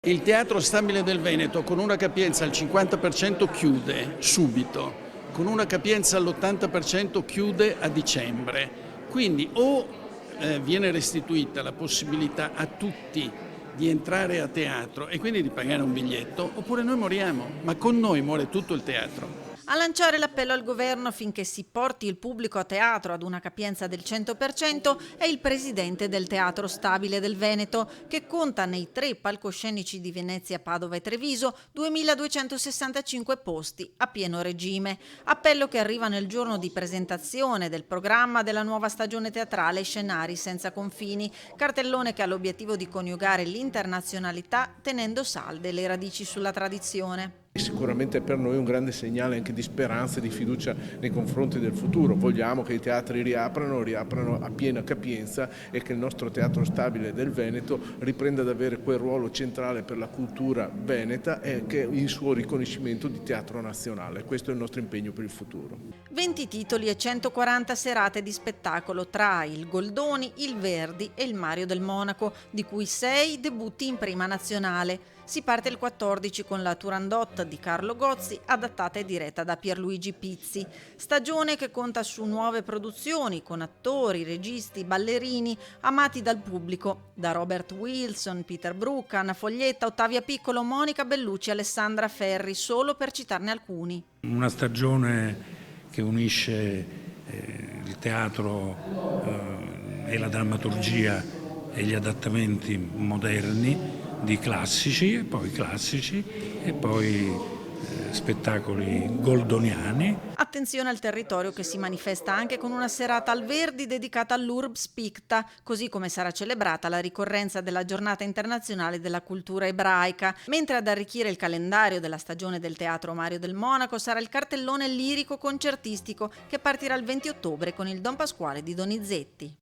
Il Teatro Stabile del Veneto con una capienza al 50% chiude subito, con una capienza all'80% chiude a dicembre. Quindi o viene restituita la possibilità a tutti di entrare a teatro e quindi di pagare un biglietto, oppure noi moriamo, ma con noi muore tutto il teatro. A lanciare l'appello al governo affinché si porti il pubblico a teatro ad una capienza del 100% è il presidente del Teatro Stabile del Veneto, che conta nei 3 palcoscenici di Venezia, Padova e Treviso 2265 posti a pieno regime. Appello che arriva nel giorno di presentazione del programma della nuova stagione teatrale Scenari senza confini, cartellone che ha l'obiettivo di coniugare l'internazionalità tenendo salde le radici sulla tradizione. Sicuramente per noi è un grande segnale anche di speranza e di fiducia nei confronti del futuro. Vogliamo che i teatri riaprano a piena capienza e che il nostro Teatro Stabile del Veneto riprenda ad avere quel ruolo centrale per la cultura veneta e che il suo riconoscimento di teatro nazionale. Questo è il nostro impegno per il futuro. 20 titoli e 140 serate di spettacolo tra il Goldoni, il Verdi e il Mario del Monaco, di cui 6 debutti in prima nazionale. Si parte il 14 con la Turandot di Carlo Gozzi, adattata e diretta da Pierluigi Pizzi. Stagione che conta su nuove produzioni con attori, registi, ballerini amati dal pubblico, da Robert Wilson, Peter Brook, Anna Foglietta, Ottavia Piccolo, Monica Bellucci, Alessandra Ferri, solo per citarne alcuni. Una stagione che unisce il teatro e la drammaturgia e gli adattamenti moderni di classici e poi spettacoli goldoniani. Attenzione al territorio che si manifesta anche con una serata al Verdi dedicata all'Urbs Picta, così come sarà celebrata la ricorrenza della Giornata internazionale della cultura ebraica, mentre ad arricchire il calendario della stagione del Teatro Mario del Monaco sarà il cartellone lirico concertistico che partirà il 20 ottobre con il Don Pasquale di Donizetti.